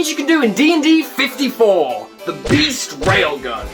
things you can do in D&D 54, the Beast Railgun.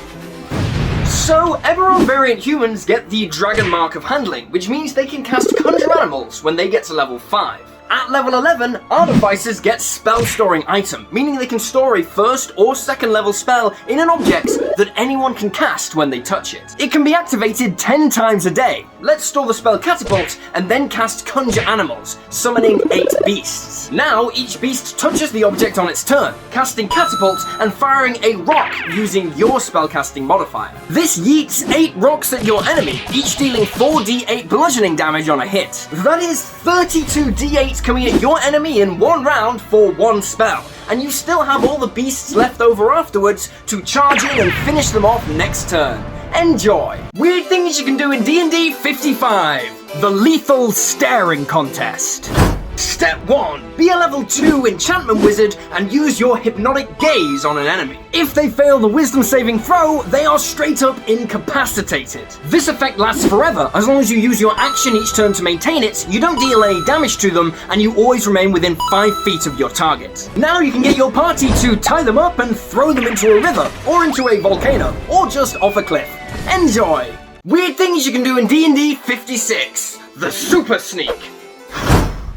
So, Eberron variant humans get the Dragon Mark of Handling, which means they can cast Conjure Animals when they get to level 5. At level 11, Artificers get Spell Storing Item, meaning they can store a first or second level spell in an object that anyone can cast when they touch it. It can be activated 10 times a day. Let's store the spell Catapult and then cast Conjure Animals, summoning 8 beasts. Now, each beast touches the object on its turn, casting Catapult and firing a rock using your spellcasting modifier. This yeets 8 rocks at your enemy, each dealing 4d8 bludgeoning damage on a hit. That is 32 d8 coming at your enemy in one round for one spell, and you still have all the beasts left over afterwards to charge in and finish them off next turn. Enjoy! Weird things you can do in D&D 55, the Lethal Staring Contest. Step 1. Be a level 2 enchantment wizard and use your hypnotic gaze on an enemy. If they fail the wisdom saving throw, they are straight up incapacitated. This effect lasts forever. As long as you use your action each turn to maintain it, you don't deal any damage to them, and you always remain within 5 feet of your target. Now you can get your party to tie them up and throw them into a river, or into a volcano, or just off a cliff. Enjoy! Weird things you can do in D&D 56, the Super Sneak.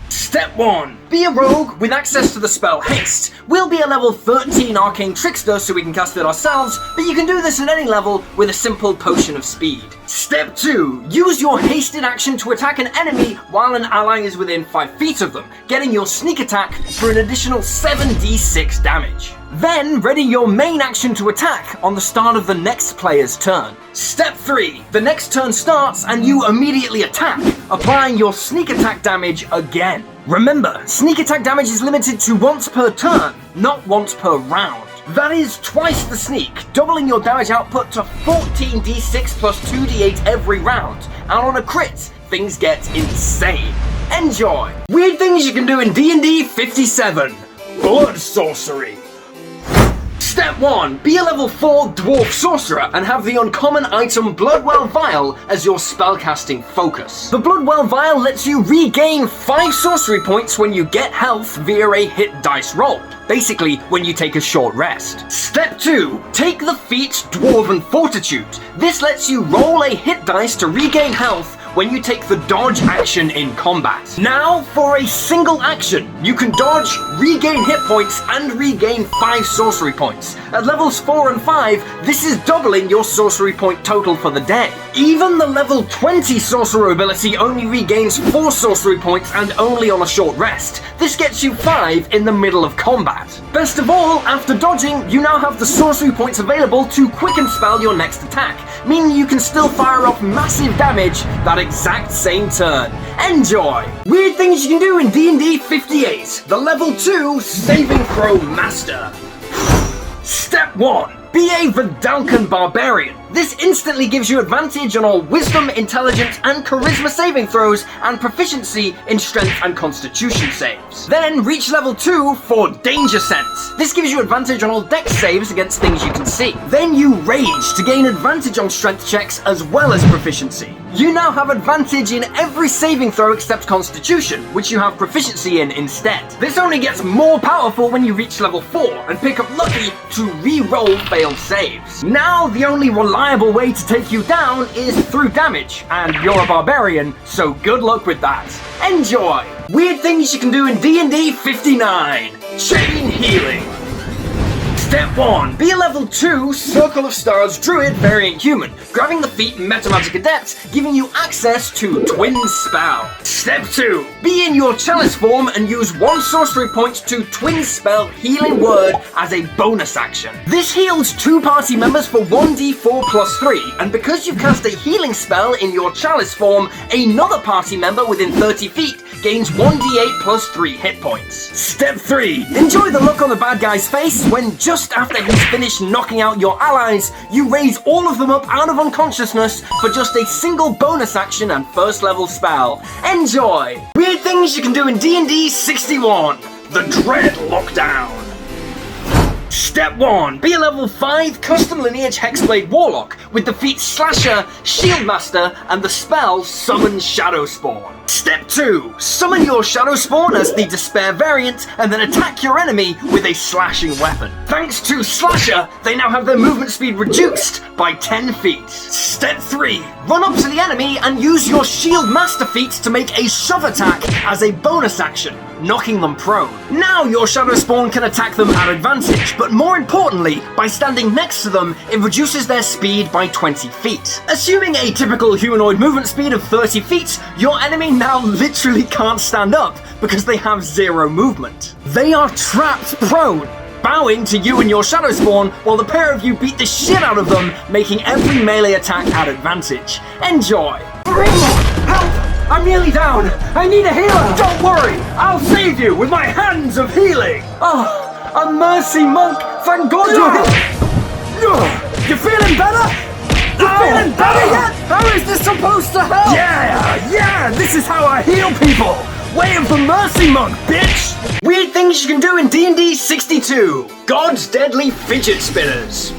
Step 1. Be a rogue with access to the spell Haste. We'll be a level 13 Arcane Trickster so we can cast it ourselves, but you can do this at any level with a simple Potion of Speed. Step 2. Use your hasted action to attack an enemy while an ally is within 5 feet of them, getting your sneak attack for an additional 7d6 damage. Then, ready your main action to attack on the start of the next player's turn. Step 3. The next turn starts and you immediately attack, applying your sneak attack damage again. Remember, sneak attack damage is limited to once per turn, not once per round. That is twice the sneak, doubling your damage output to 14d6 plus 2d8 every round. And on a crit, things get insane. Enjoy! Weird things you can do in D&D 57, Blood Sorcery. Step 1. Be a level 4 Dwarf Sorcerer and have the uncommon item Bloodwell Vial as your spellcasting focus. The Bloodwell Vial lets you regain 5 sorcery points when you get health via a hit dice roll. Basically, when you take a short rest. Step 2. Take the feat Dwarven Fortitude. This lets you roll a hit dice to regain health when you take the dodge action in combat. Now, for a single action, you can dodge, regain hit points, and regain 5 sorcery points. At levels 4 and 5, this is doubling your sorcery point total for the day. Even the level 20 sorcerer ability only regains 4 sorcery points and only on a short rest. This gets you 5 in the middle of combat. Best of all, after dodging, you now have the sorcery points available to quicken spell your next attack, meaning you can still fire off massive damage that exact same turn. Enjoy! Weird things you can do in D&D 58, the level 2 Saving Throw Master. Step 1. Be a Vidalcan Barbarian. This instantly gives you advantage on all Wisdom, Intelligence, and Charisma saving throws, and proficiency in Strength and Constitution saves. Then reach level 2 for Danger Sense. This gives you advantage on all Dex saves against things you can see. Then you Rage to gain advantage on Strength checks as well as proficiency. You now have advantage in every saving throw except Constitution, which you have proficiency in instead. This only gets more powerful when you reach level 4 and pick up Lucky to re-roll failed saves. Now the only reliable way to take you down is through damage, and you're a barbarian, so good luck with that. Enjoy! Weird things you can do in D&D 59, Chain Healing. Step 1. Be a level 2 Circle of Stars Druid variant human, grabbing the feat Metamagic Adept, giving you access to Twin Spell. Step 2. Be in your Chalice form and use 1 sorcery point to Twin Spell Healing Word as a bonus action. This heals 2 party members for 1d4 plus 3, and because you've cast a healing spell in your Chalice form, another party member within 30 feet gains 1d8 plus 3 hit points. Step 3. Enjoy the look on the bad guy's face when just after he's finished knocking out your allies, you raise all of them up out of unconsciousness for just a single bonus action and first level spell. Enjoy! Weird things you can do in D&D 61, the Dread Lockdown. Step 1. Be a level 5 custom lineage Hexblade Warlock with the feat Slasher, Shieldmaster, and the spell Summon Shadow Spawn. Step 2. Summon your Shadow Spawn as the Despair variant and then attack your enemy with a slashing weapon. Thanks to Slasher, they now have their movement speed reduced by 10 feet. Step 3. Run up to the enemy and use your Shieldmaster feat to make a shove attack as a bonus action, knocking them prone. Now your Shadow Spawn can attack them at advantage, but more importantly, by standing next to them, it reduces their speed by 20 feet. Assuming a typical humanoid movement speed of 30 feet, your enemy now literally can't stand up because they have 0 movement. They are trapped prone, bowing to you and your Shadow Spawn while the pair of you beat the shit out of them, making every melee attack at advantage. Enjoy! Help! I'm nearly down! I need a healer! Don't worry! I'll save you with my hands of healing! Oh, a mercy monk! Thank God you're here! You feeling better? You feeling better yet? How is this supposed to help? Yeah! This is how I heal people! Way of the mercy monk, bitch! Weird things you can do in D&D 62. God's Deadly Fidget Spinners.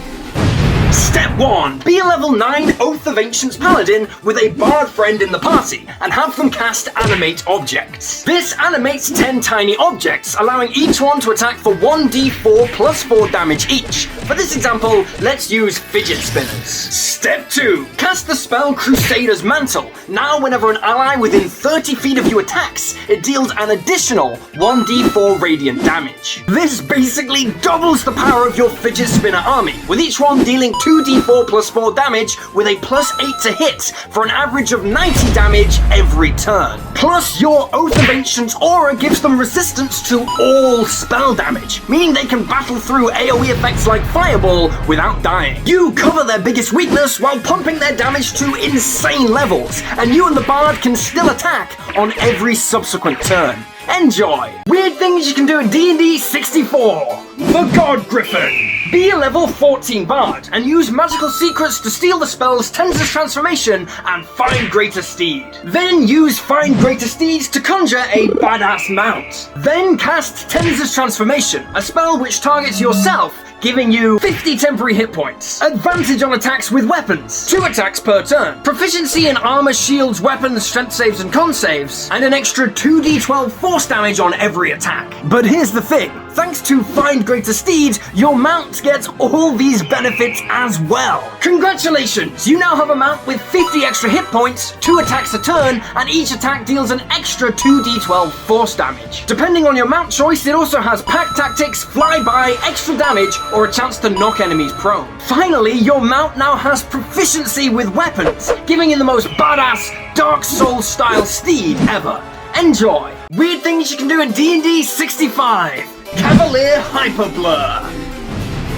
Step 1. Be a level 9 Oath of Ancients Paladin with a bard friend in the party and have them cast Animate Objects. This animates 10 tiny objects, allowing each one to attack for 1d4 plus 4 damage each. For this example, let's use Fidget Spinners. Step 2. Cast the spell Crusader's Mantle. Now whenever an ally within 30 feet of you attacks, it deals an additional 1d4 radiant damage. This basically doubles the power of your Fidget Spinner army, with each one dealing 2d4 plus 4 damage with a plus 8 to hit for an average of 90 damage every turn. Plus, your Oath of Ancients aura gives them resistance to all spell damage, meaning they can battle through AoE effects like Fireball without dying. You cover their biggest weakness while pumping their damage to insane levels, and you and the bard can still attack on every subsequent turn. Enjoy! Weird things you can do in D&D 64. The God Griffon. Be a level 14 bard and use magical secrets to steal the spells Centaurs Transformation and Find Greater Steed. Then use Find Greater Steeds to conjure a badass mount. Then cast Centaurs Transformation, a spell which targets yourself, giving you 50 temporary hit points, advantage on attacks with weapons, 2 attacks per turn, proficiency in armor, shields, weapons, strength saves and con saves, and an extra 2d12 force damage on every attack. But here's the thing, thanks to Find Greater Steed, your mount gets all these benefits as well. Congratulations, you now have a mount with 50 extra hit points, 2 attacks a turn, and each attack deals an extra 2d12 force damage. Depending on your mount choice, it also has pack tactics, flyby, extra damage, or a chance to knock enemies prone. Finally, your mount now has proficiency with weapons, giving you the most badass Dark Souls style steed ever. Enjoy! Weird things you can do in D&D 65. Cavalier Hyperblur.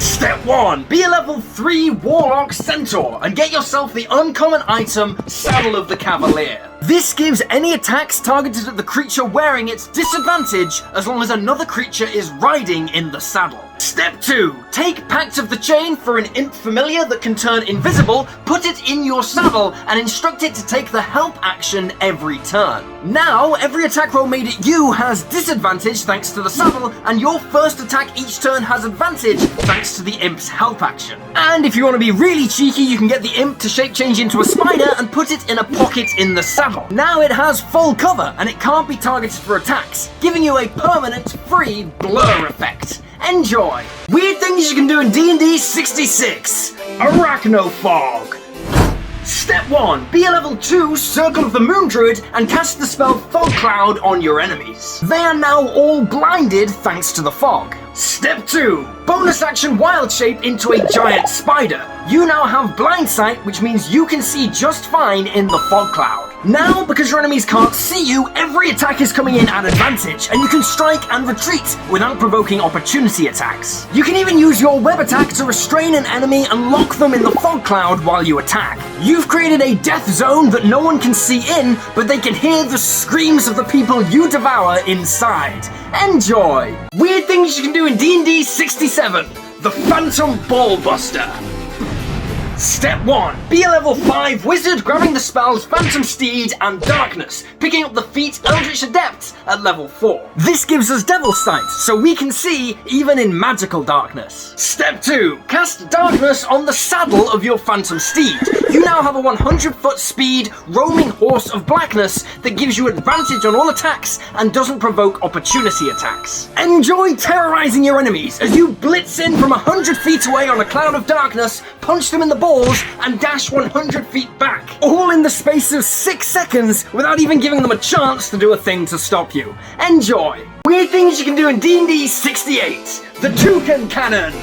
Step 1. Be a level 3 Warlock Centaur and get yourself the uncommon item Saddle of the Cavalier. This gives any attacks targeted at the creature wearing its disadvantage as long as another creature is riding in the saddle. Step 2. Take Pact of the Chain for an imp familiar that can turn invisible, put it in your saddle, and instruct it to take the help action every turn. Now, every attack roll made at you has disadvantage thanks to the saddle, and your first attack each turn has advantage thanks to the imp's help action. And if you want to be really cheeky, you can get the imp to shape change into a spider and put it in a pocket in the saddle. Now it has full cover, and it can't be targeted for attacks, giving you a permanent free blur effect. Enjoy! Weird things you can do in D&D 66. Arachnofog. Step 1. Be a level 2 Circle of the Moon Druid and cast the spell Fog Cloud on your enemies. They are now all blinded thanks to the fog. Step 2. Bonus action Wild Shape into a giant spider. You now have blind sight, which means you can see just fine in the fog cloud. Now, because your enemies can't see you, every attack is coming in at advantage, and you can strike and retreat without provoking opportunity attacks. You can even use your web attack to restrain an enemy and lock them in the fog cloud while you attack. You've created a death zone that no one can see in, but they can hear the screams of the people you devour inside. Enjoy! Weird things you can do in D&D 67. The Phantom Ballbuster. Step 1. Be a level 5 wizard, grabbing the spells Phantom Steed and Darkness, picking up the feat Eldritch Adept at level 4. This gives us Devil's Sight, so we can see even in magical darkness. Step 2. Cast Darkness on the saddle of your Phantom Steed. You now have a 100-foot speed, roaming horse of blackness that gives you advantage on all attacks and doesn't provoke opportunity attacks. Enjoy terrorizing your enemies as you blitz in from 100 feet away on a cloud of darkness, punch them in the balls, and dash 100 feet back, all in the space of 6 seconds without even giving them a chance to do a thing to stop you. Enjoy! Weird things you can do in D&D 68. The Toucannon.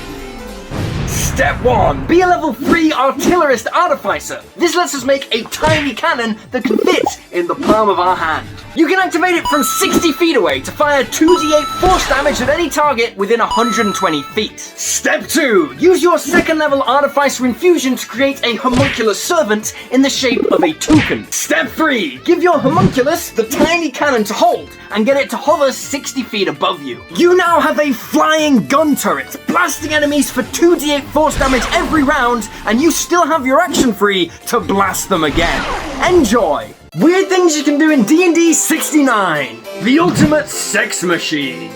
Step 1. Be a level 3 artillerist artificer. This lets us make a tiny cannon that can fit in the palm of our hand. You can activate it from 60 feet away to fire 2d8 force damage at any target within 120 feet. Step 2. Use your 2nd level artificer infusion to create a homunculus servant in the shape of a toucan. Step 3. Give your homunculus the tiny cannon to hold and get it to hover 60 feet above you. You now have a flying gun turret, blasting enemies for 2d8 force damage every round, and you still have your action free to blast them again. Enjoy! Weird things you can do in D&D 69. The ultimate sex machine.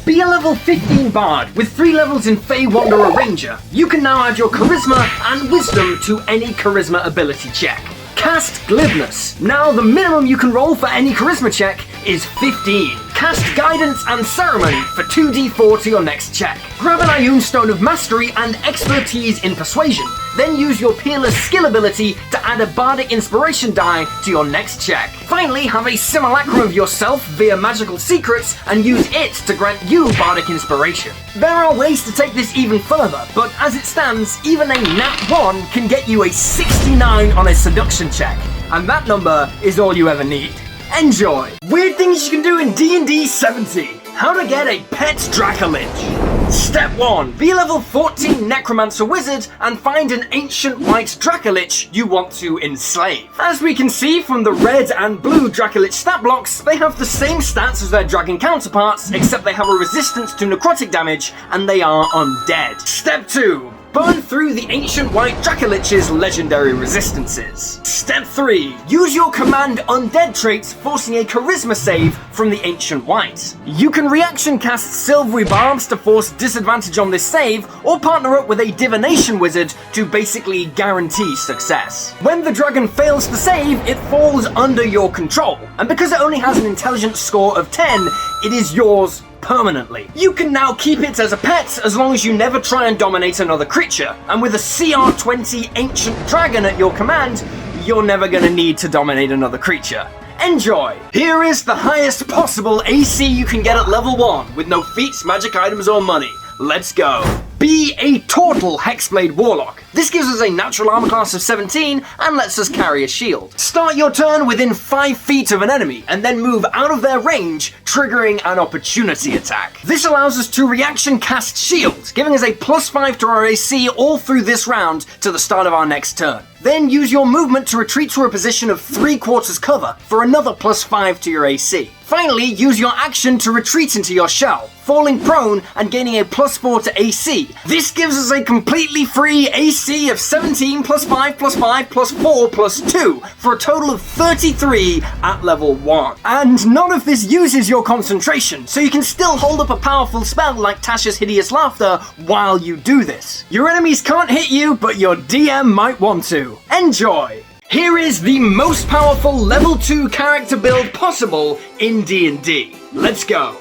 Be a level 15 bard with 3 levels in Fey Wanderer Ranger. You can now add your charisma and wisdom to any charisma ability check. Cast Glibness. Now the minimum you can roll for any charisma check is 15. Cast Guidance and Ceremony for 2d4 to your next check. Grab an Ioun Stone of Mastery and Expertise in Persuasion. Then use your Peerless skill ability to add a Bardic Inspiration die to your next check. Finally, have a simulacrum of yourself via Magical Secrets and use it to grant you Bardic Inspiration. There are ways to take this even further, but as it stands, even a nat 1 can get you a 69 on a seduction check, and that number is all you ever need. Enjoy! Weird things you can do in D&D 70. How to get a pet Dracolich. Step 1. Be a level 14 Necromancer Wizard and find an ancient white Dracolich you want to enslave. As we can see from the red and blue Dracolich stat blocks, they have the same stats as their dragon counterparts, except they have a resistance to necrotic damage and they are undead. Step 2. Burn through the ancient white Dracolich's legendary resistances. Step 3. Use your command undead traits, forcing a charisma save from the ancient white. You can reaction cast silvery barbs to force disadvantage on this save, or partner up with a divination wizard to basically guarantee success. When the dragon fails to save, it falls under your control, and because it only has an intelligence score of 10, it is yours permanently. You can now keep it as a pet as long as you never try and dominate another creature, and with a CR 20 ancient dragon at your command, you're never gonna need to dominate another creature. Enjoy! Here is the highest possible AC you can get at level 1 with no feats, magic items or money. Let's go! Be a Turtle Hexblade Warlock. This gives us a natural armor class of 17 and lets us carry a shield. Start your turn within 5 feet of an enemy and then move out of their range, triggering an opportunity attack. This allows us to reaction cast shield, giving us a +5 to our AC all through this round to the start of our next turn. Then use your movement to retreat to a position of 3/4 cover for another +5 to your AC. Finally, use your action to retreat into your shell, falling prone and gaining a +4 to AC. This gives us a completely free AC of 17 +5 +5 +4 +2 for a total of 33 at level 1. And none of this uses your concentration, so you can still hold up a powerful spell like Tasha's Hideous Laughter while you do this. Your enemies can't hit you, but your DM might want to. Enjoy! Here is the most powerful level 2 character build possible in D&D. Let's go!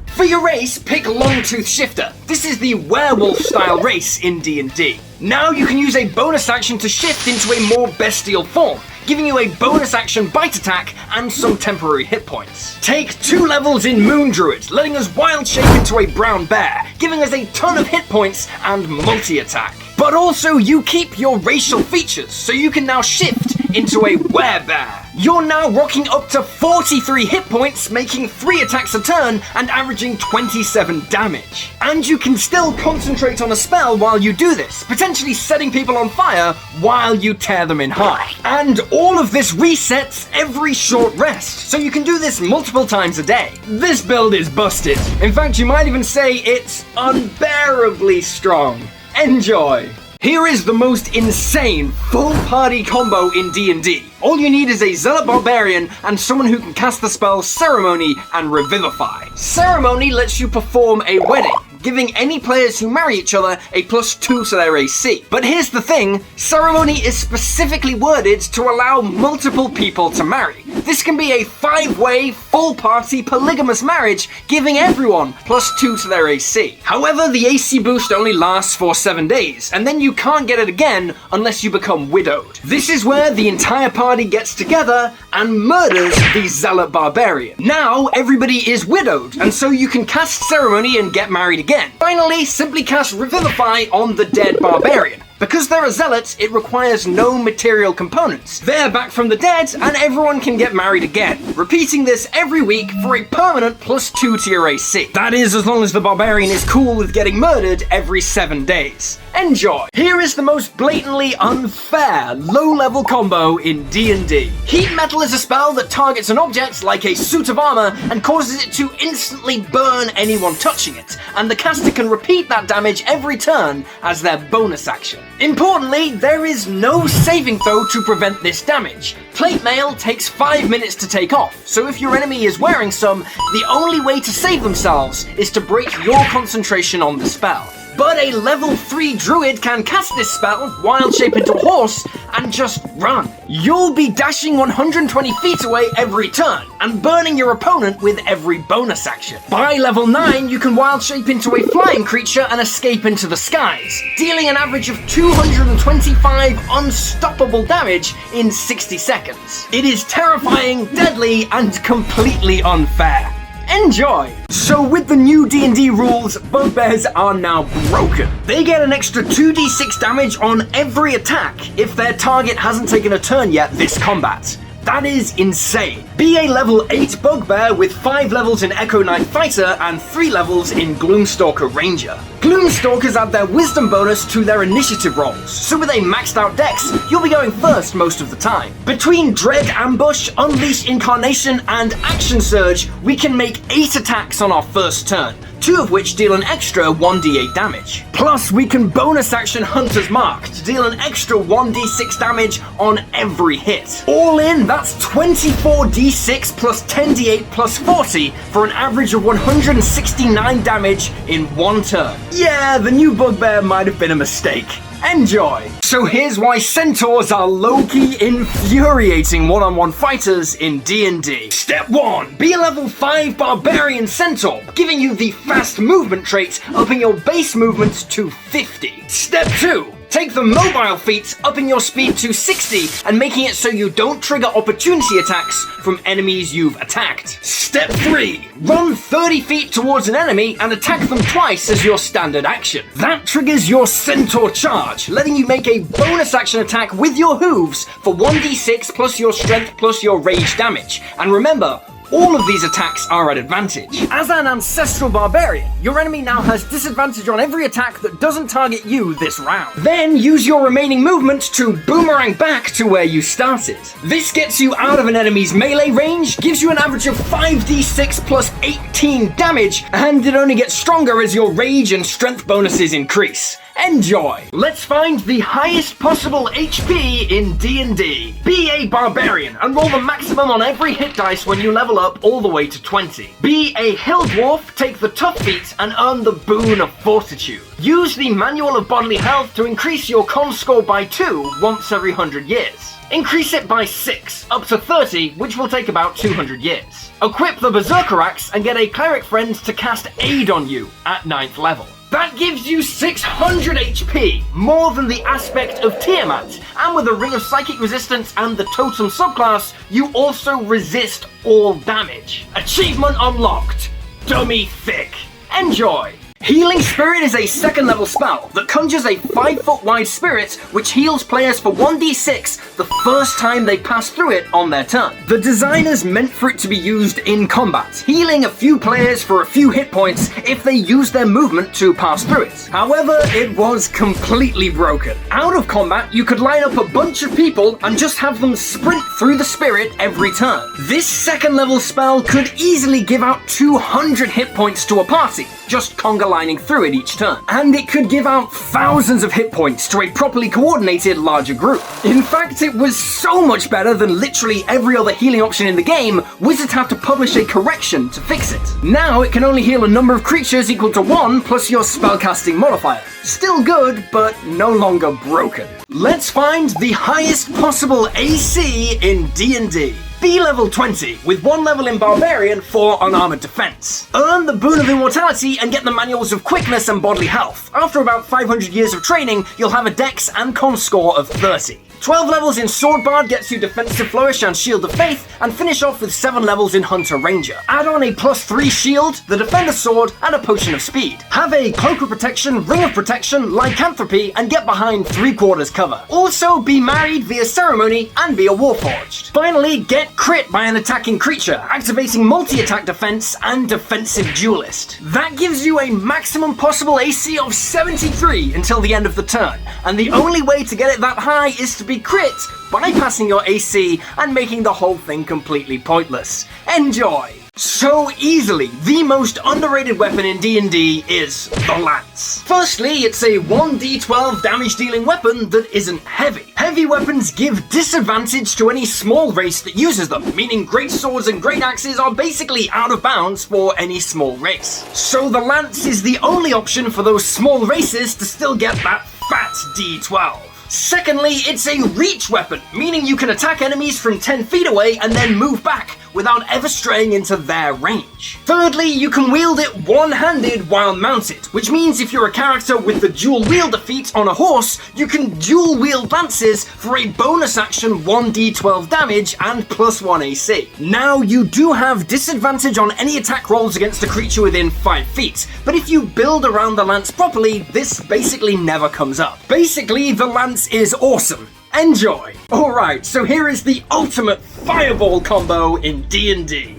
For your race, pick Longtooth Shifter. This is the werewolf-style race in D&D. Now you can use a bonus action to shift into a more bestial form, giving you a bonus action bite attack and some temporary hit points. Take 2 levels in Moon Druid, letting us wild shape into a brown bear, giving us a ton of hit points and multi-attack. But also you keep your racial features, so you can now shift into a werebear. You're now rocking up to 43 hit points, making 3 attacks a turn and averaging 27 damage. And you can still concentrate on a spell while you do this, potentially setting people on fire while you tear them in half. And all of this resets every short rest, so you can do this multiple times a day. This build is busted. In fact, you might even say it's unbearably strong. Enjoy! Here is the most insane full party combo in D&D. All you need is a Zealot Barbarian and someone who can cast the spell Ceremony and Revivify. Ceremony lets you perform a wedding, giving any players who marry each other a +2 to their AC. But here's the thing, Ceremony is specifically worded to allow multiple people to marry. This can be a 5-way, full-party, polygamous marriage, giving everyone +2 to their AC. However, the AC boost only lasts for 7 days, and then you can't get it again unless you become widowed. This is where the entire party gets together and murders the Zealot Barbarian. Now, everybody is widowed, and so you can cast Ceremony and get married again. Finally, simply cast Revivify on the dead Barbarian. Because they're a zealot, it requires no material components. They're back from the dead, and everyone can get married again. Repeating this every week for a permanent +2 to your AC. That is, as long as the barbarian is cool with getting murdered every 7 days. Enjoy! Here is the most blatantly unfair low-level combo in D&D. Heat Metal is a spell that targets an object like a suit of armor and causes it to instantly burn anyone touching it, and the caster can repeat that damage every turn as their bonus action. Importantly, there is no saving throw to prevent this damage. Plate mail takes 5 minutes to take off, so if your enemy is wearing some, the only way to save themselves is to break your concentration on the spell. But a level 3 druid can cast this spell, wild shape into a horse, and just run. You'll be dashing 120 feet away every turn, and burning your opponent with every bonus action. By level 9, you can wild shape into a flying creature and escape into the skies, dealing an average of 225 unstoppable damage in 60 seconds. It is terrifying, deadly, and completely unfair. Enjoy! So with the new D&D rules, Bugbears are now broken. They get an extra 2d6 damage on every attack if their target hasn't taken a turn yet this combat. That is insane. Be a level 8 Bugbear with 5 levels in Echo Knight Fighter and 3 levels in Gloomstalker Ranger. Gloomstalkers add their wisdom bonus to their initiative rolls, so with a maxed out dex, you'll be going first most of the time. Between Dread Ambush, Unleash Incarnation, and Action Surge, we can make 8 attacks on our first turn, 2 of which deal an extra 1d8 damage. Plus, we can bonus action Hunter's Mark to deal an extra 1d6 damage on every hit. All in, that's 24d6 plus 10d8 plus 40 for an average of 169 damage in 1 turn. Yeah, the new Bugbear might have been a mistake. Enjoy! So here's why Centaurs are low-key infuriating one-on-one fighters in D&D. Step 1. Be a level 5 Barbarian Centaur, giving you the fast movement trait, upping your base movement to 50. Step 2. Take the mobile feat, upping your speed to 60 and making it so you don't trigger opportunity attacks from enemies you've attacked. Step 3. Run 30 feet towards an enemy and attack them twice as your standard action. That triggers your Centaur Charge, letting you make a bonus action attack with your hooves for 1d6 plus your strength plus your rage damage. And remember, all of these attacks are at advantage. As an ancestral barbarian, your enemy now has disadvantage on every attack that doesn't target you this round. Then use your remaining movement to boomerang back to where you started. This gets you out of an enemy's melee range, gives you an average of 5d6 plus 18 damage, and it only gets stronger as your rage and strength bonuses increase. Enjoy! Let's find the highest possible HP in D&D. Be a barbarian and roll the maximum on every hit dice when you level up all the way to 20. Be a hill dwarf, take the tough feat, and earn the boon of fortitude. Use the Manual of Bodily Health to increase your con score by 2 once every 100 years. Increase it by 6, up to 30, which will take about 200 years. Equip the Berserker Axe and get a cleric friend to cast Aid on you at 9th level. That gives you 600 HP, more than the aspect of Tiamat, and with a Ring of Psychic Resistance and the Totem subclass, you also resist all damage. Achievement unlocked. Dummy thick. Enjoy! Healing Spirit is a 2nd level spell that conjures a 5-foot wide spirit which heals players for 1d6 the first time they pass through it on their turn. The designers meant for it to be used in combat, healing a few players for a few hit points if they use their movement to pass through it. However, it was completely broken. Out of combat, you could line up a bunch of people and just have them sprint through the spirit every turn. This second level spell could easily give out 200 hit points to a party, just conga lining through it each turn. And it could give out thousands of hit points to a properly coordinated larger group. In fact, it was so much better than literally every other healing option in the game, Wizards had to publish a correction to fix it. Now it can only heal a number of creatures equal to 1 plus your spellcasting modifier. Still good, but no longer broken. Let's find the highest possible AC in D&D. Be level 20, with 1 level in Barbarian for Unarmed Defense. Earn the Boon of Immortality and get the Manuals of Quickness and Bodily Health. After about 500 years of training, you'll have a Dex and Con score of 30. 12 levels in Sword Bard gets you Defensive Flourish and Shield of Faith, and finish off with 7 levels in Hunter Ranger. Add on a +3 shield, the Defender Sword, and a Potion of Speed. Have a Cloak of Protection, Ring of Protection, Lycanthropy, and get behind 3/4 cover. Also, be married via ceremony and be a Warforged. Finally, get crit by an attacking creature, activating multi-attack defense and Defensive Duelist. That gives you a maximum possible AC of 73 until the end of the turn, and the only way to get it that high is to be crit, bypassing your AC and making the whole thing completely pointless. Enjoy! So easily, the most underrated weapon in D&D is the Lance. Firstly, it's a 1d12 damage dealing weapon that isn't heavy. Heavy weapons give disadvantage to any small race that uses them, meaning great swords and great axes are basically out of bounds for any small race. So the Lance is the only option for those small races to still get that fat d12. Secondly, it's a reach weapon, meaning you can attack enemies from 10 feet away and then move back without ever straying into their range. Thirdly, you can wield it one-handed while mounted, which means if you're a character with the dual wielder feat on a horse, you can dual wield lances for a bonus action 1d12 damage and +1 AC. Now, you do have disadvantage on any attack rolls against a creature within 5 feet, but if you build around the lance properly, this basically never comes up. Basically, the lance is awesome. Enjoy! Alright, so here is the ultimate fireball combo in D&D.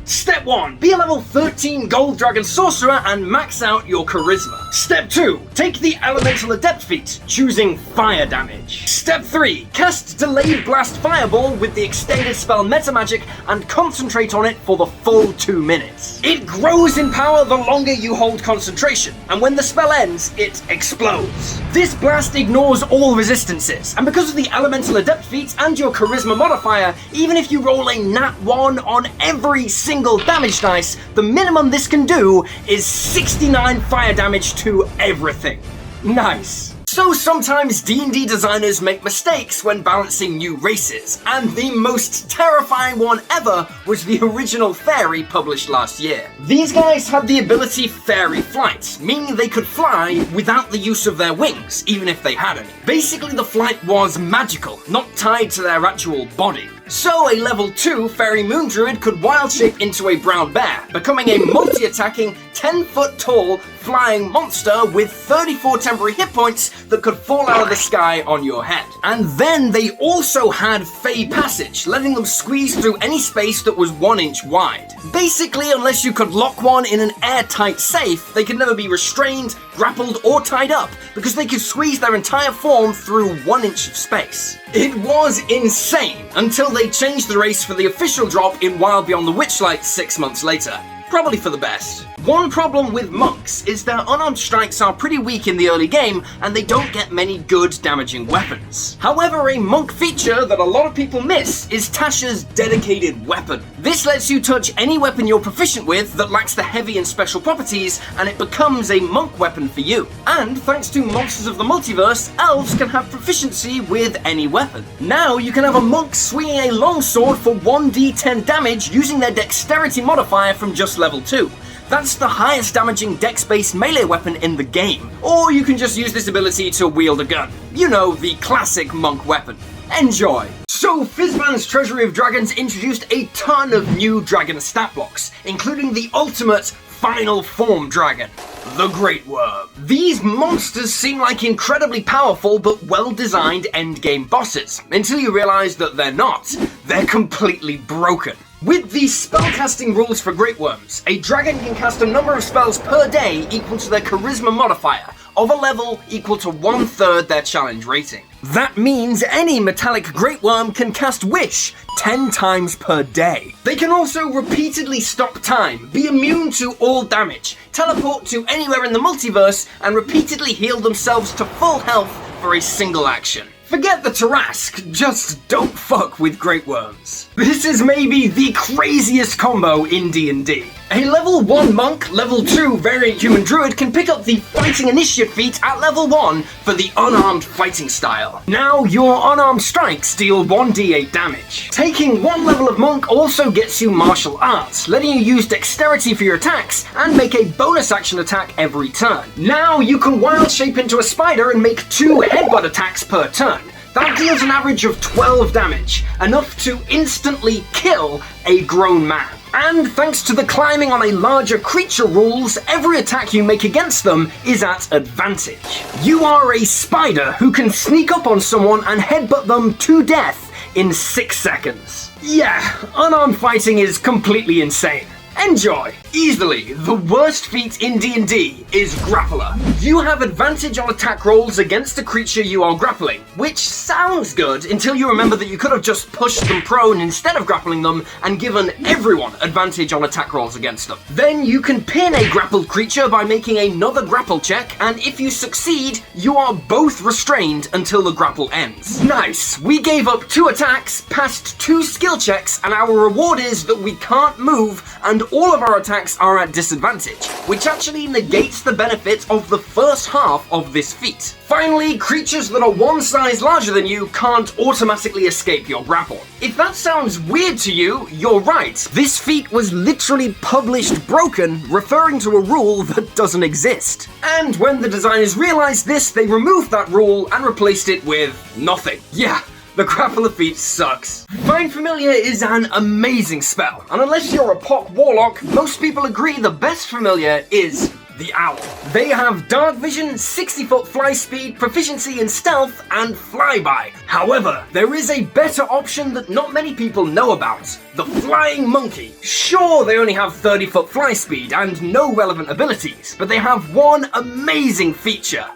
Step 1. Be a level 13 Gold Dragon Sorcerer and max out your Charisma. Step 2. Take the Elemental Adept feat, choosing Fire damage. Step 3. Cast Delayed Blast Fireball with the extended spell Meta Magic and concentrate on it for the full 2 minutes. It grows in power the longer you hold concentration, and when the spell ends, it explodes. This blast ignores all resistances, and because of the Elemental Adept feat and your Charisma modifier, even if you roll a nat 1 on every single damage dice, the minimum this can do is 69 fire damage to everything. Nice. So sometimes D&D designers make mistakes when balancing new races, and the most terrifying one ever was the original Fairy published last year. These guys had the ability Fairy Flight, meaning they could fly without the use of their wings, even if they had any. Basically, the flight was magical, not tied to their actual body. So a level 2 Fairy Moon Druid could wild shape into a brown bear, becoming a multi-attacking, 10-foot tall, flying monster with 34 temporary hit points that could fall out of the sky on your head. And then they also had Fey Passage, letting them squeeze through any space that was 1 inch wide. Basically, unless you could lock one in an airtight safe, they could never be restrained, grappled, or tied up, because they could squeeze their entire form through 1 inch of space. It was insane, until they changed the race for the official drop in Wild Beyond the Witchlight 6 months later. Probably for the best. One problem with monks is their unarmed strikes are pretty weak in the early game, and they don't get many good damaging weapons. However, a monk feature that a lot of people miss is Tasha's dedicated weapon. This lets you touch any weapon you're proficient with that lacks the heavy and special properties, and it becomes a monk weapon for you. And thanks to Monsters of the Multiverse, elves can have proficiency with any weapon. Now you can have a monk swinging a longsword for 1d10 damage using their dexterity modifier from just level 2. That's the highest damaging dex-based melee weapon in the game. Or you can just use this ability to wield a gun. You know, the classic monk weapon. Enjoy! So, Fizban's Treasury of Dragons introduced a ton of new dragon stat blocks, including the ultimate final form dragon, the Great Worm. These monsters seem like incredibly powerful but well-designed endgame bosses, until you realize that they're not. They're completely broken. With the spellcasting rules for Great Worms, a dragon can cast a number of spells per day equal to their Charisma modifier, of a level equal to 1/3 their challenge rating. That means any metallic great worm can cast Wish 10 times per day. They can also repeatedly stop time, be immune to all damage, teleport to anywhere in the multiverse, and repeatedly heal themselves to full health for a single action. Forget the Tarrasque, just don't fuck with Great Worms. This is maybe the craziest combo in D&D. A level 1 monk, level 2 variant human druid can pick up the fighting initiate feat at level 1 for the unarmed fighting style. Now your unarmed strikes deal 1d8 damage. Taking 1 level of monk also gets you martial arts, letting you use dexterity for your attacks and make a bonus action attack every turn. Now you can wild shape into a spider and make 2 headbutt attacks per turn. That deals an average of 12 damage, enough to instantly kill a grown man. And thanks to the climbing on a larger creature rules, every attack you make against them is at advantage. You are a spider who can sneak up on someone and headbutt them to death in 6 seconds. Yeah, unarmed fighting is completely insane. Enjoy! Easily, the worst feat in D&D is Grappler. You have advantage on attack rolls against the creature you are grappling, which sounds good until you remember that you could have just pushed them prone instead of grappling them and given everyone advantage on attack rolls against them. Then you can pin a grappled creature by making another grapple check, and if you succeed, you are both restrained until the grapple ends. Nice! We gave up 2 attacks, passed 2 skill checks, and our reward is that we can't move and all of our attacks are at disadvantage, which actually negates the benefit of the first half of this feat. Finally, creatures that are 1 size larger than you can't automatically escape your grapple. If that sounds weird to you, you're right. This feat was literally published broken, referring to a rule that doesn't exist. And when the designers realized this, they removed that rule and replaced it with nothing. Yeah. The Grappler feat sucks. Find Familiar is an amazing spell, and unless you're a Pock Warlock, most people agree the best Familiar is the Owl. They have Dark Vision, 60-foot fly speed, proficiency in stealth, and flyby. However, there is a better option that not many people know about, the Flying Monkey. Sure, they only have 30-foot fly speed and no relevant abilities, but they have one amazing feature: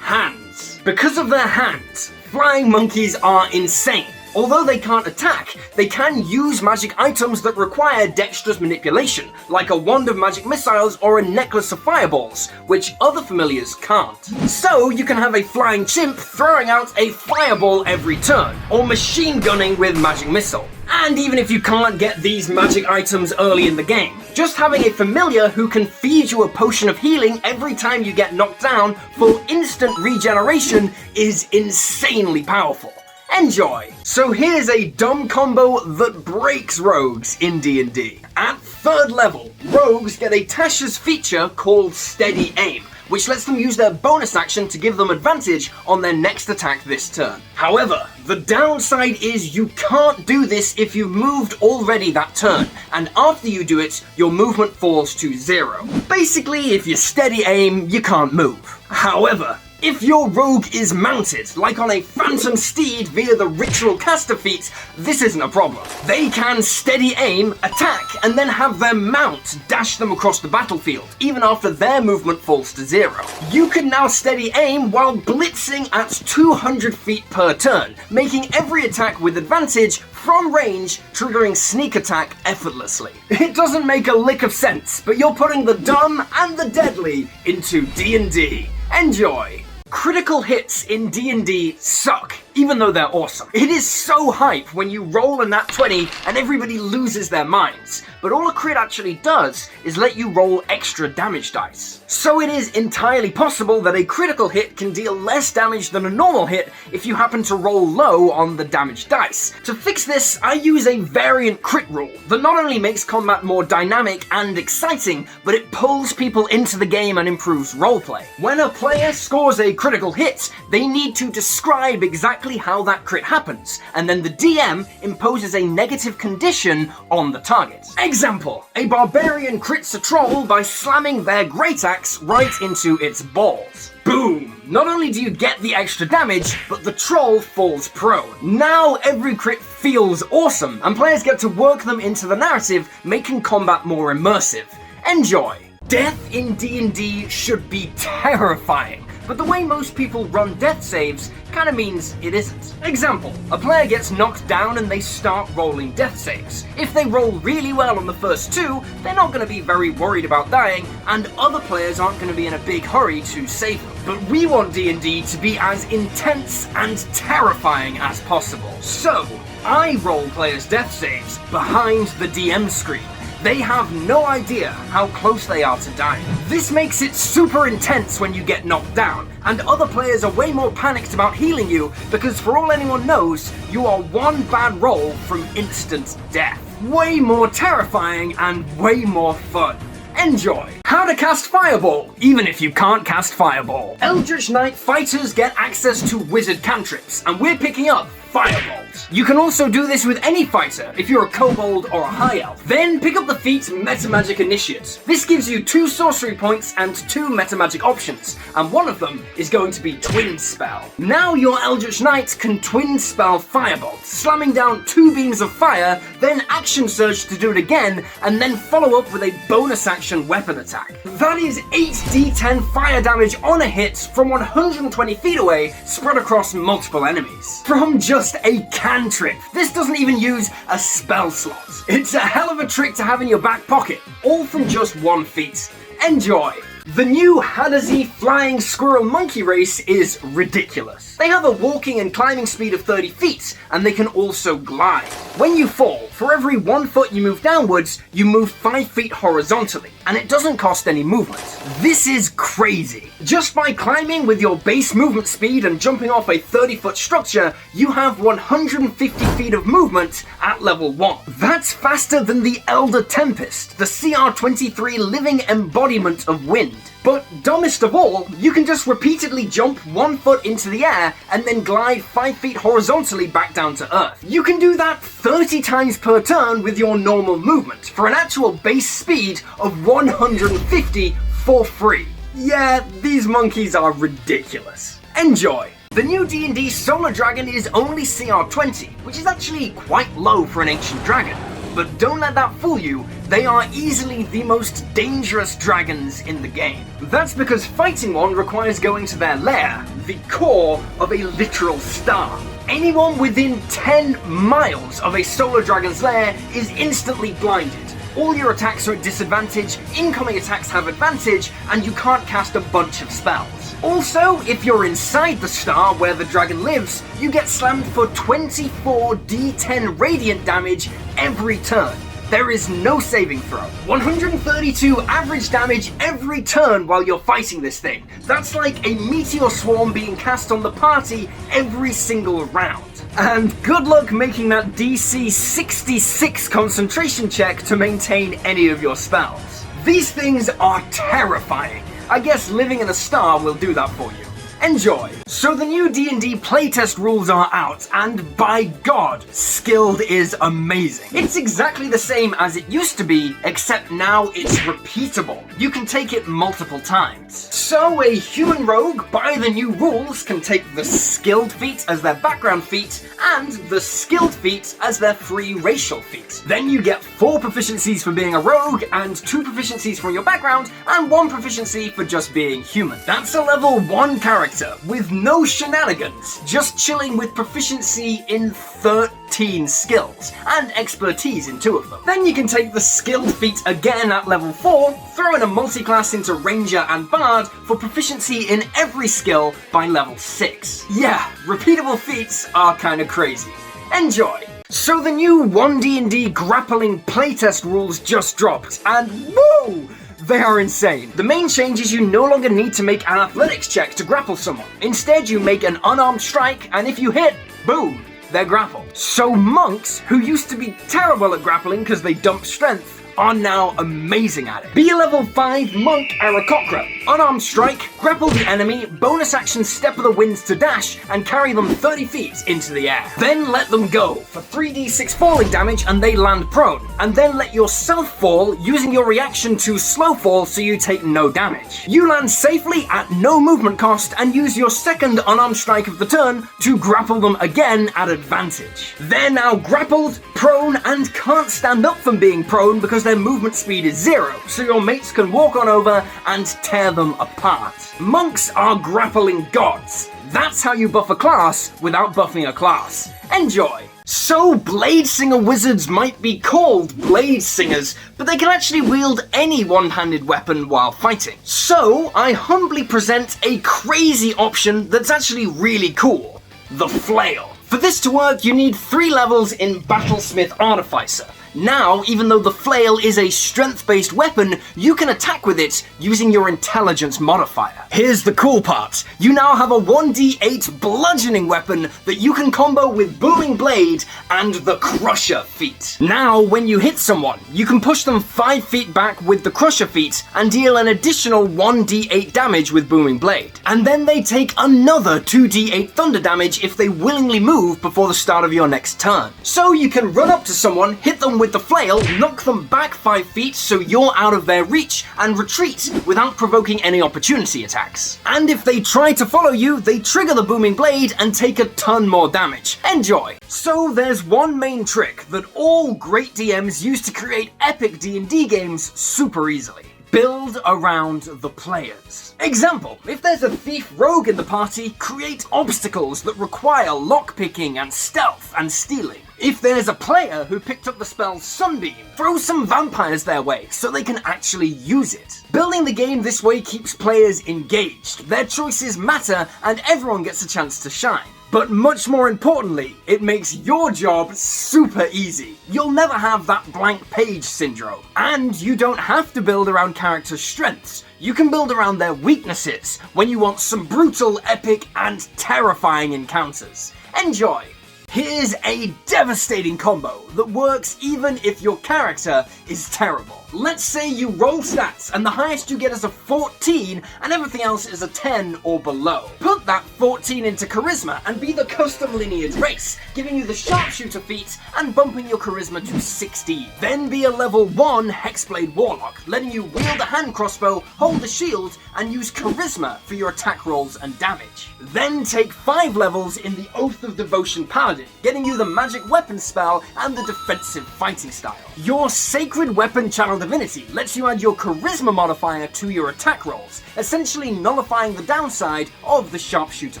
hands. Because of their hands, flying monkeys are insane. Although they can't attack, they can use magic items that require dexterous manipulation, like a wand of magic missiles or a necklace of fireballs, which other familiars can't. So you can have a flying chimp throwing out a fireball every turn, or machine gunning with magic missile. And even if you can't get these magic items early in the game, just having a familiar who can feed you a potion of healing every time you get knocked down for instant regeneration is insanely powerful. Enjoy! So here's a dumb combo that breaks rogues in D&D. At 3rd level, rogues get a Tasha's feature called Steady Aim, which lets them use their bonus action to give them advantage on their next attack this turn. However, the downside is you can't do this if you've moved already that turn, and after you do it, your movement falls to 0. Basically, if you steady aim, you can't move. However, if your rogue is mounted, like on a phantom steed via the ritual caster feat, this isn't a problem. They can steady aim, attack, and then have their mount dash them across the battlefield, even after their movement falls to 0. You can now steady aim while blitzing at 200 feet per turn, making every attack with advantage from range, triggering sneak attack effortlessly. It doesn't make a lick of sense, but you're putting the dumb and the deadly into D&D. Enjoy! Critical hits in D&D suck, even though they're awesome. It is so hype when you roll a nat 20 and everybody loses their minds, but all a crit actually does is let you roll extra damage dice. So it is entirely possible that a critical hit can deal less damage than a normal hit if you happen to roll low on the damage dice. To fix this, I use a variant crit rule that not only makes combat more dynamic and exciting, but it pulls people into the game and improves roleplay. When a player scores a critical hit, they need to describe exactly how that crit happens, and then the DM imposes a negative condition on the target. Example: a barbarian crits a troll by slamming their great axe right into its balls. Boom! Not only do you get the extra damage, but the troll falls prone. Now every crit feels awesome, and players get to work them into the narrative, making combat more immersive. Enjoy! Death in D&D should be terrifying. but the way most people run death saves kinda means it isn't. Example, a player gets knocked down and they start rolling death saves. If they roll really well on the first two, they're not gonna be very worried about dying, and other players aren't gonna be in a big hurry to save them. But we want D&D to be as intense and terrifying as possible. So, I roll players' death saves behind the DM screen. They have no idea how close they are to dying. This makes it super intense when you get knocked down, and other players are way more panicked about healing you because for all anyone knows, you are one bad roll from instant death. Way more terrifying and way more fun. Enjoy! How to cast Fireball, even if you can't cast Fireball. Eldritch Knight fighters get access to wizard cantrips, and we're picking up Fireballs. You can also do this with any fighter, if you're a kobold or a high elf. Then pick up the feat Metamagic Initiate. This gives you 2 sorcery points and 2 metamagic options, and one of them is going to be Twin Spell. Now your Eldritch Knight can Twin Spell Firebolt, slamming down 2 beams of fire, then Action Surge to do it again, and then follow up with a bonus action weapon attack. That is 8d10 fire damage on a hit from 120 feet away, spread across multiple enemies. From just a cantrip. This doesn't even use a spell slot. It's a hell of a trick to have in your back pocket, all from just 1 feat. Enjoy! The new Hadozee Flying Squirrel Monkey Race is ridiculous. They have a walking and climbing speed of 30 feet, and they can also glide. When you fall, for every 1 foot you move downwards, you move 5 feet horizontally, and it doesn't cost any movement. This is crazy. Just by climbing with your base movement speed and jumping off a 30-foot structure, you have 150 feet of movement at level 1. That's faster than the Elder Tempest, the CR23 living embodiment of wind. But dumbest of all, you can just repeatedly jump 1 foot into the air and then glide 5 feet horizontally back down to earth. You can do that 30 times per turn with your normal movement, for an actual base speed of 150 for free. Yeah, these monkeys are ridiculous. Enjoy! The new D&D Solar Dragon is only CR20, which is actually quite low for an ancient dragon. But don't let that fool you, they are easily the most dangerous dragons in the game. That's because fighting one requires going to their lair, the core of a literal star. Anyone within 10 miles of a solar dragon's lair is instantly blinded. All your attacks are at disadvantage, incoming attacks have advantage, and you can't cast a bunch of spells. Also, if you're inside the star where the dragon lives, you get slammed for 24 d10 radiant damage every turn. There is no saving throw. 132 average damage every turn while you're fighting this thing. That's like a meteor swarm being cast on the party every single round. And good luck making that DC 66 concentration check to maintain any of your spells. These things are terrifying. I guess living in a star will do that for you. Enjoy! So the new D&D playtest rules are out, and by God, Skilled is amazing. It's exactly the same as it used to be, except now it's repeatable. You can take it multiple times. So a human rogue, by the new rules, can take the Skilled feat as their background feat, and the Skilled feat as their free racial feat. Then you get 4 proficiencies for being a rogue, and 2 proficiencies from your background, and 1 proficiency for just being human. That's a level 1 character with no shenanigans, just chilling with proficiency in 13 skills, and expertise in 2 of them. Then you can take the Skilled feat again at level 4, throw in a multiclass into Ranger and Bard for proficiency in every skill by level 6. Yeah, repeatable feats are kinda crazy. Enjoy! So the new OneD&D Grappling playtest rules just dropped, and woo! They are insane. The main change is you no longer need to make an athletics check to grapple someone. Instead, you make an unarmed strike, and if you hit, boom, they're grappled. So monks, who used to be terrible at grappling because they dump strength, are now amazing at it. Be a level 5 monk Arachnofog. Unarmed strike, grapple the enemy, bonus action step of the winds to dash, and carry them 30 feet into the air. Then let them go for 3d6 falling damage and they land prone. And then let yourself fall using your reaction to slow fall so you take no damage. You land safely at no movement cost and use your second unarmed strike of the turn to grapple them again at advantage. They're now grappled, prone, and can't stand up from being prone because their movement speed is 0, so your mates can walk on over and tear them apart. Monks are grappling gods. That's how you buff a class without buffing a class. Enjoy! So, Bladesinger wizards might be called Bladesingers, but they can actually wield any one-handed weapon while fighting. So, I humbly present a crazy option that's actually really cool. The Flail. For this to work, you need 3 levels in Battlesmith Artificer. Now, even though the flail is a strength-based weapon, you can attack with it using your intelligence modifier. Here's the cool part. You now have a 1d8 bludgeoning weapon that you can combo with Booming Blade and the Crusher feat. Now, when you hit someone, you can push them 5 feet back with the Crusher feat and deal an additional 1d8 damage with Booming Blade. And then they take another 2d8 thunder damage if they willingly move before the start of your next turn. So you can run up to someone, hit them with the flail, knock them back 5 feet so you're out of their reach, and retreat without provoking any opportunity attacks. And if they try to follow you, they trigger the Booming Blade and take a ton more damage. Enjoy! So there's one main trick that all great DMs use to create epic D&D games super easily. Build around the players. Example, if there's a thief rogue in the party, create obstacles that require lockpicking and stealth and stealing. If there's a player who picked up the spell Sunbeam, throw some vampires their way so they can actually use it. Building the game this way keeps players engaged, their choices matter, and everyone gets a chance to shine. But much more importantly, it makes your job super easy. You'll never have that blank page syndrome. And you don't have to build around characters' strengths. You can build around their weaknesses when you want some brutal, epic, and terrifying encounters. Enjoy! Here's a devastating combo that works even if your character is terrible. Let's say you roll stats and the highest you get is a 14 and everything else is a 10 or below. Put that 14 into charisma and be the custom lineage race, giving you the sharpshooter feat and bumping your charisma to 16. Then be a level 1 Hexblade Warlock, letting you wield a hand crossbow, hold a shield, and use charisma for your attack rolls and damage. Then take 5 levels in the Oath of Devotion Paladin, getting you the magic weapon spell and the defensive fighting style. Your Sacred Weapon Channel Divinity lets you add your charisma modifier to your attack rolls, essentially nullifying the downside of the sharpshooter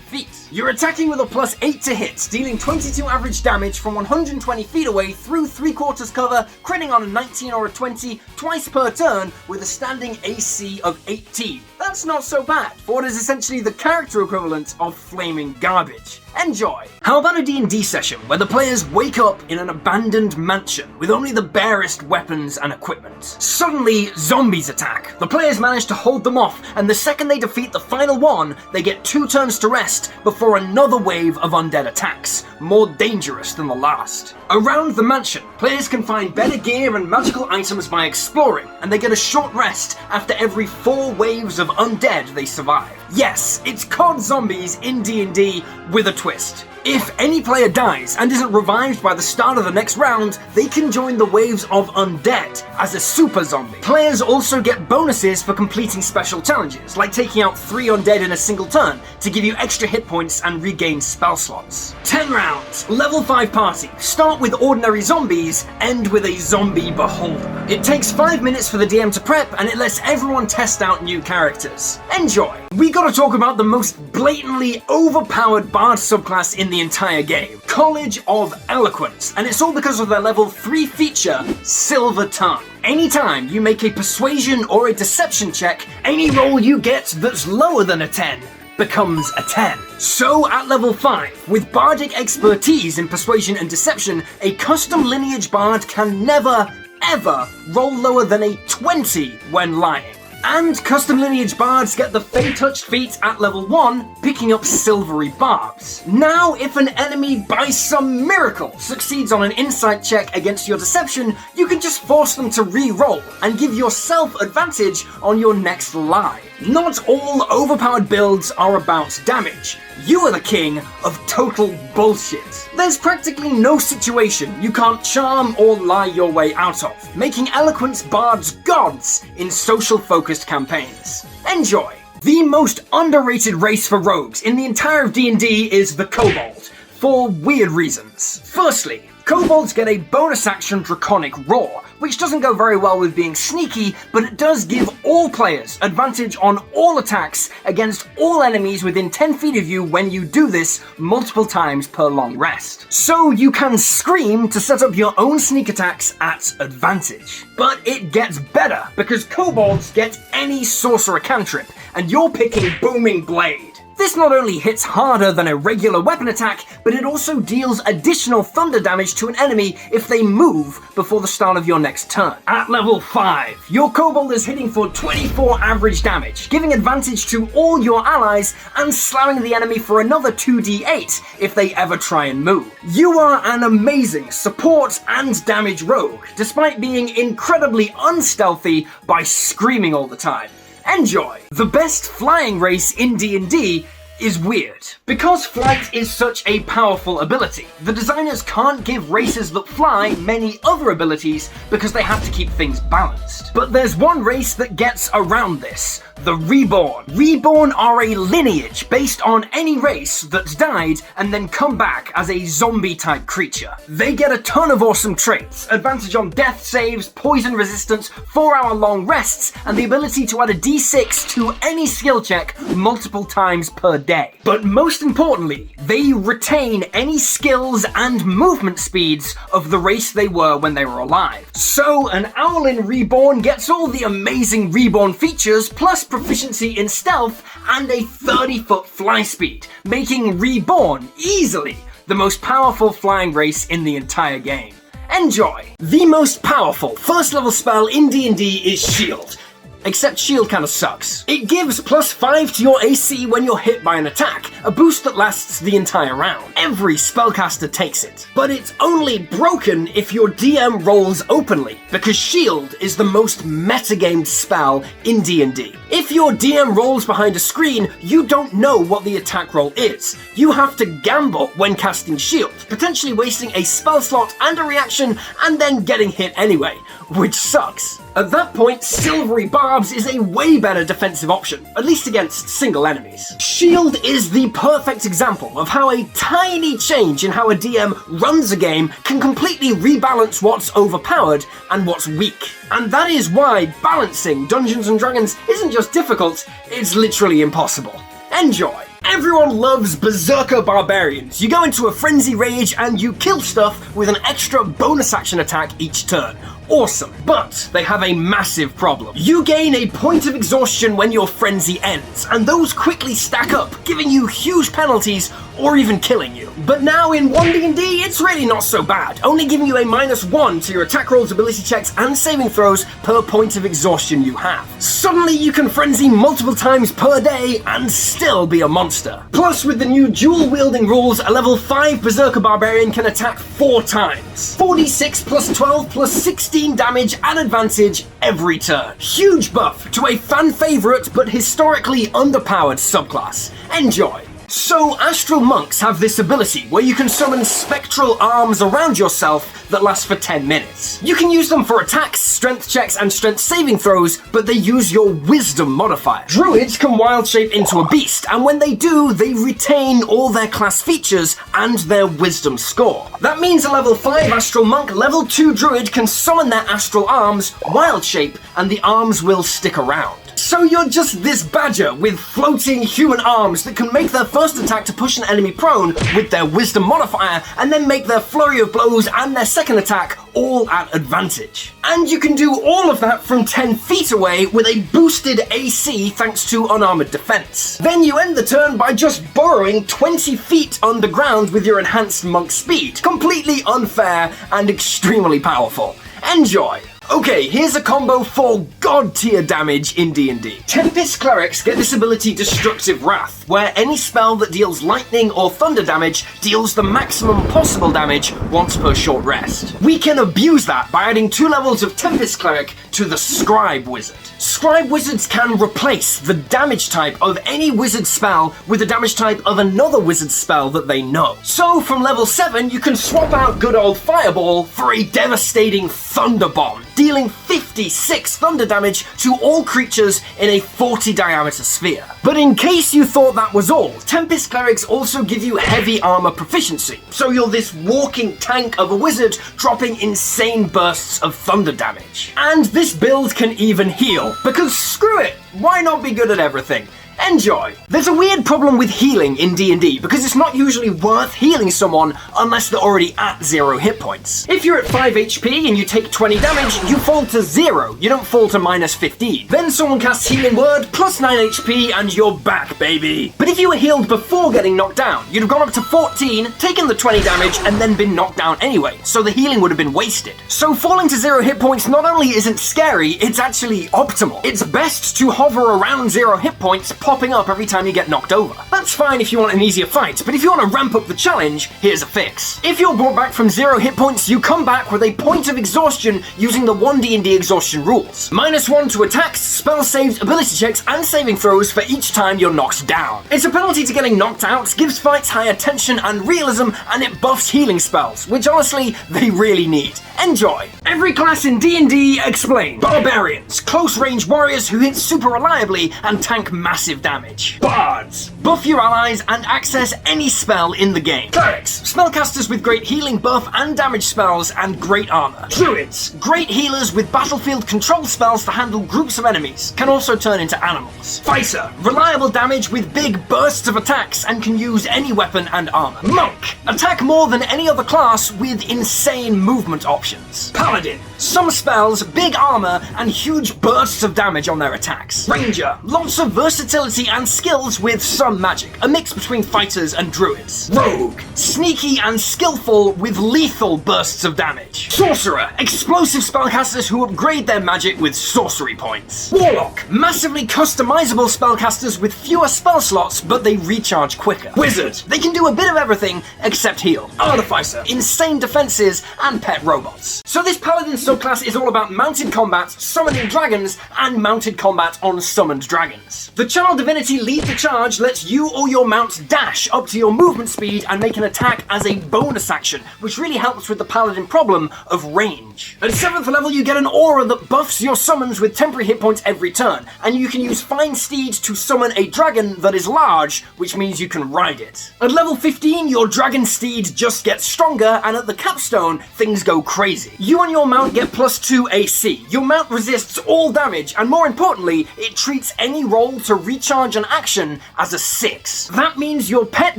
feat. You're attacking with a +8 to hit, dealing 22 average damage from 120 feet away through 3/4 cover, critting on a 19 or a 20 twice per turn with a standing AC of 18. That's not so bad for what is essentially the character equivalent of flaming garbage. Enjoy! How about a D&D session where the players wake up in an abandoned mansion with only the barest weapons and equipment? Suddenly, zombies attack. The players manage to hold them off, and the second they defeat the final one, they get 2 turns to rest before another wave of undead attacks, more dangerous than the last. Around the mansion, players can find better gear and magical items by exploring, and they get a short rest after every 4 waves of undead they survive. Yes, it's COD Zombies in D&D with a twist. If any player dies and isn't revived by the start of the next round, they can join the waves of undead as a super zombie. Players also get bonuses for completing special challenges, like taking out 3 undead in a single turn to give you extra hit points and regain spell slots. 10 rounds, level 5 party. Start with ordinary zombies, end with a zombie beholder. It takes 5 minutes for the DM to prep, and it lets everyone test out new characters. Enjoy! We gotta talk about the most blatantly overpowered bard subclass in the entire game, College of Eloquence, and it's all because of their level 3 feature, Silver Tongue. Anytime you make a persuasion or a deception check, any roll you get that's lower than a 10 becomes a 10. So at level 5, with bardic expertise in persuasion and deception, a custom lineage bard can never, ever roll lower than a 20 when lying. And custom lineage bards get the Fey-touched feat at level 1, picking up silvery barbs. Now, if an enemy by some miracle succeeds on an insight check against your deception, you can just force them to re-roll and give yourself advantage on your next lie. Not all overpowered builds are about damage. You are the king of total bullshit. There's practically no situation you can't charm or lie your way out of, making eloquence bards gods in social-focused campaigns. Enjoy! The most underrated race for rogues in the entire of D&D is the Kobold, for weird reasons. Firstly, Kobolds get a bonus action Draconic Roar, which doesn't go very well with being sneaky, but it does give all players advantage on all attacks against all enemies within 10 feet of you when you do this multiple times per long rest. So you can scream to set up your own sneak attacks at advantage. But it gets better, because Kobolds get any sorcerer cantrip, and you're picking Booming Blade. This not only hits harder than a regular weapon attack, but it also deals additional thunder damage to an enemy if they move before the start of your next turn. At level 5, your kobold is hitting for 24 average damage, giving advantage to all your allies and slamming the enemy for another 2d8 if they ever try and move. You are an amazing support and damage rogue, despite being incredibly unstealthy by screaming all the time. Enjoy! The best flying race in D&D is weird. Because flight is such a powerful ability, the designers can't give races that fly many other abilities because they have to keep things balanced. But there's one race that gets around this. The Reborn. Reborn are a lineage based on any race that's died and then come back as a zombie-type creature. They get a ton of awesome traits, advantage on death saves, poison resistance, 4-hour-long rests, and the ability to add a d6 to any skill check multiple times per day. But most importantly, they retain any skills and movement speeds of the race they were when they were alive. So an Owlin Reborn gets all the amazing Reborn features, plus proficiency in stealth and a 30-foot fly speed, making Reborn easily the most powerful flying race in the entire game. Enjoy! The most powerful first level spell in D&D is Shield. Except Shield kinda sucks. It gives +5 to your AC when you're hit by an attack, a boost that lasts the entire round. Every spellcaster takes it. But it's only broken if your DM rolls openly, because Shield is the most metagamed spell in D&D. If your DM rolls behind a screen, you don't know what the attack roll is. You have to gamble when casting Shield, potentially wasting a spell slot and a reaction, and then getting hit anyway, which sucks. At that point, Silvery Barbs is a way better defensive option, at least against single enemies. Shield is the perfect example of how a tiny change in how a DM runs a game can completely rebalance what's overpowered and what's weak. And that is why balancing Dungeons & Dragons isn't just difficult, it's literally impossible. Enjoy! Everyone loves Berserker Barbarians. You go into a frenzy rage and you kill stuff with an extra bonus action attack each turn. Awesome, but they have a massive problem. You gain a point of exhaustion when your frenzy ends, and those quickly stack up, giving you huge penalties or even killing you. But now in OneD&D, it's really not so bad, only giving you a -1 to your attack rolls, ability checks, and saving throws per point of exhaustion you have. Suddenly you can frenzy multiple times per day and still be a monster. Plus, with the new dual-wielding rules, a level 5 Berserker Barbarian can attack 4 times. 4d6 plus 12 plus 16 damage and advantage every turn. Huge buff to a fan-favourite but historically underpowered subclass. Enjoy! So, Astral Monks have this ability where you can summon spectral arms around yourself that last for 10 minutes. You can use them for attacks, strength checks, and strength saving throws, but they use your wisdom modifier. Druids can wild shape into a beast, and when they do, they retain all their class features and their wisdom score. That means a level 5 Astral Monk, level 2 Druid can summon their astral arms, wild shape, and the arms will stick around. So you're just this badger with floating human arms that can make their first attack to push an enemy prone with their wisdom modifier, and then make their flurry of blows and their second attack all at advantage. And you can do all of that from 10 feet away with a boosted AC thanks to unarmored defense. Then you end the turn by just burrowing 20 feet underground with your enhanced monk speed. Completely unfair and extremely powerful. Enjoy! Okay, here's a combo for god tier damage in D&D. Tempest Clerics get this ability Destructive Wrath, where any spell that deals lightning or thunder damage deals the maximum possible damage once per short rest. We can abuse that by adding 2 levels of Tempest Cleric to the Scribe Wizard. Scribe Wizards can replace the damage type of any wizard spell with the damage type of another wizard spell that they know. So from level 7, you can swap out good old Fireball for a devastating Thunder Bomb, dealing 56 thunder damage to all creatures in a 40 diameter sphere. But in case you thought that was all, Tempest Clerics also give you heavy armor proficiency, so you're this walking tank of a wizard dropping insane bursts of thunder damage. And this build can even heal, because screw it, why not be good at everything? Enjoy! There's a weird problem with healing in D&D because it's not usually worth healing someone unless they're already at 0 hit points. If you're at 5 HP and you take 20 damage, you fall to 0, you don't fall to minus 15. Then someone casts Healing Word, plus 9 HP, and you're back, baby! But if you were healed before getting knocked down, you'd have gone up to 14, taken the 20 damage, and then been knocked down anyway, so the healing would have been wasted. So falling to 0 hit points not only isn't scary, it's actually optimal. It's best to hover around 0 hit points, popping up every time you get knocked over. That's fine if you want an easier fight, but if you want to ramp up the challenge, here's a fix. If you're brought back from 0 hit points, you come back with a point of exhaustion using the OneD&D exhaustion rules. -1 to attacks, spell saves, ability checks, and saving throws for each time you're knocked down. It's a penalty to getting knocked out, gives fights higher tension and realism, and it buffs healing spells, which honestly, they really need. Enjoy! Every class in D&D explained. Barbarians, close-range warriors who hit super reliably and tank massive damage. Bards, buff your allies and access any spell in the game. Clerics, spellcasters with great healing buff and damage spells and great armor. Druids, great healers with battlefield control spells to handle groups of enemies, can also turn into animals. Fighter, reliable damage with big bursts of attacks and can use any weapon and armor. Monk, attack more than any other class with insane movement options. Paladin, some spells, big armor, and huge bursts of damage on their attacks. Ranger, lots of versatility and skills with some magic, a mix between fighters and druids. Rogue, sneaky and skillful with lethal bursts of damage. Sorcerer, explosive spellcasters who upgrade their magic with sorcery points. Warlock, massively customizable spellcasters with fewer spell slots, but they recharge quicker. Wizard, they can do a bit of everything except heal. Artificer, insane defenses, and pet robots. So this Paladin subclass is all about mounted combat, summoning dragons, and mounted combat on summoned dragons. The Child Divinity Lead the Charge lets you or your mount dash up to your movement speed and make an attack as a bonus action, which really helps with the Paladin problem of range. At 7th level you get an aura that buffs your summons with temporary hit points every turn, and you can use Find Steed to summon a dragon that is large, which means you can ride it. At level 15 your dragon steed just gets stronger, and at the capstone things go crazy. You and your mount get +2 AC. Your mount resists all damage, and more importantly, it treats any roll to recharge an action as a 6. That means your pet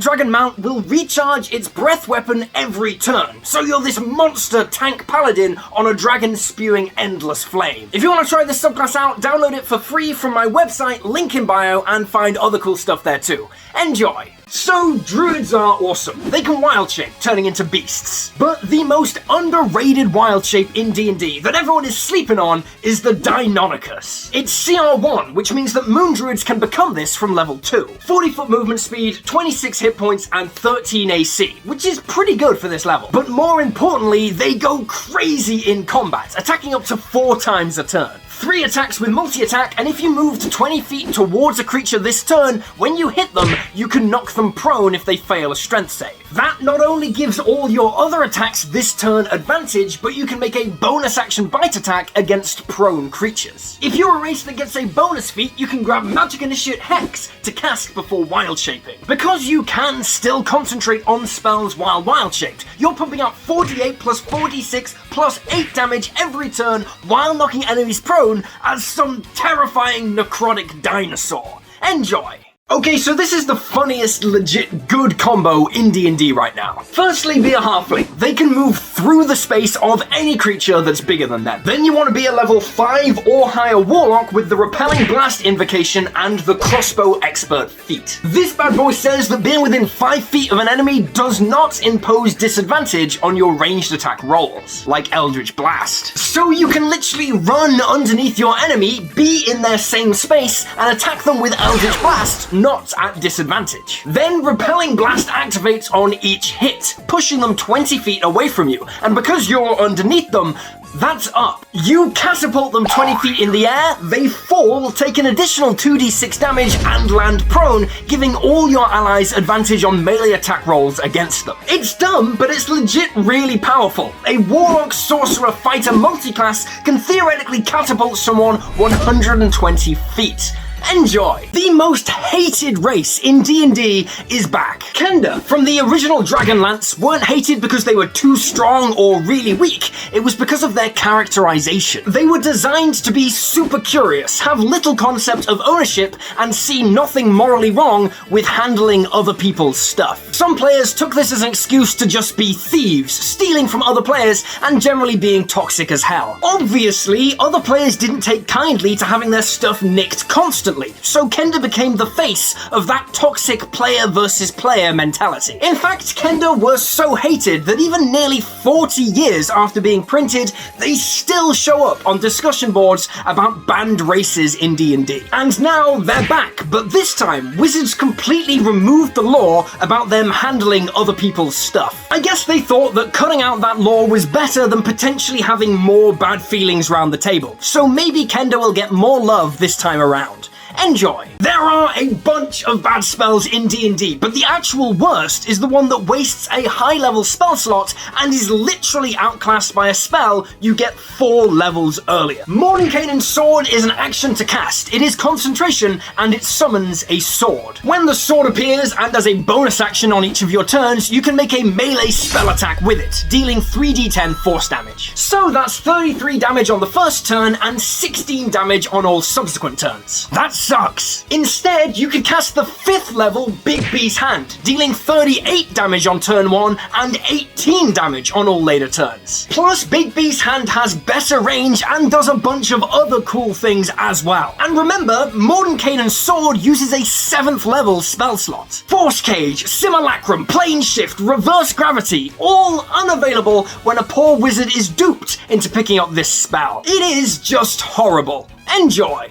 dragon mount will recharge its breath weapon every turn, so you're this monster tank paladin on a dragon spewing endless flame. If you want to try this subclass out, download it for free from my website, link in bio, and find other cool stuff there too. Enjoy! So, druids are awesome. They can wild shape, turning into beasts. But the most underrated wild shape in D&D that everyone is sleeping on is the Deinonychus. It's CR1, which means that moon druids can become this from level 2. 40-foot movement speed, 26 hit points, and 13 AC, which is pretty good for this level. But more importantly, they go crazy in combat, attacking up to 4 times a turn. 3 attacks with multi-attack, and if you move to 20 feet towards a creature this turn, when you hit them, you can knock them prone if they fail a strength save. That not only gives all your other attacks this turn advantage, but you can make a bonus action bite attack against prone creatures. If you're a race that gets a bonus feat, you can grab Magic Initiate Hex to cast before wild shaping. Because you can still concentrate on spells while wild shaped, you're pumping out 48 plus 46 plus 8 damage every turn while knocking enemies prone as some terrifying necrotic dinosaur. Enjoy! Okay, so this is the funniest legit good combo in D&D right now. Firstly, be a halfling. They can move through the space of any creature that's bigger than them. Then you want to be a level 5 or higher warlock with the Repelling Blast invocation and the Crossbow Expert feat. This bad boy says that being within 5 feet of an enemy does not impose disadvantage on your ranged attack rolls, like Eldritch Blast. So you can literally run underneath your enemy, be in their same space, and attack them with Eldritch Blast, not at disadvantage. Then Repelling Blast activates on each hit, pushing them 20 feet away from you, and because you're underneath them, That's up. You catapult them 20 feet in the air, they fall, take an additional 2d6 damage, and land prone, giving all your allies advantage on melee attack rolls against them. It's dumb, but it's legit really powerful. A Warlock Sorcerer Fighter multiclass can theoretically catapult someone 120 feet. Enjoy! The most hated race in D&D is back. Kenda from the original Dragonlance weren't hated because they were too strong or really weak, it was because of their characterization. They were designed to be super curious, have little concept of ownership, and see nothing morally wrong with handling other people's stuff. Some players took this as an excuse to just be thieves, stealing from other players, and generally being toxic as hell. Obviously, other players didn't take kindly to having their stuff nicked constantly, so Kenda became the face of that toxic player versus player mentality. In fact, Kenda were so hated that even nearly 40 years after being printed, they still show up on discussion boards about banned races in D&D. And now they're back, but this time, Wizards completely removed the law about them handling other people's stuff. I guess they thought that cutting out that law was better than potentially having more bad feelings around the table, so maybe Kenda will get more love this time around. Enjoy! There are a bunch of bad spells in D&D, but the actual worst is the one that wastes a high-level spell slot and is literally outclassed by a spell you get 4 levels earlier. Mordenkainen's Sword is an action to cast. It is concentration, and it summons a sword. When the sword appears, and as a bonus action on each of your turns, you can make a melee spell attack with it, dealing 3d10 force damage. So that's 33 damage on the first turn, and 16 damage on all subsequent turns. That sucks. Instead, you can cast the 5th level Bugbears Hand, dealing 38 damage on turn 1 and 18 damage on all later turns. Plus, Bugbears Hand has better range and does a bunch of other cool things as well. And remember, Mordenkainen's Sword uses a 7th level spell slot. Force Cage, Simulacrum, Plane Shift, Reverse Gravity, all unavailable when a poor wizard is duped into picking up this spell. It is just horrible. Enjoy!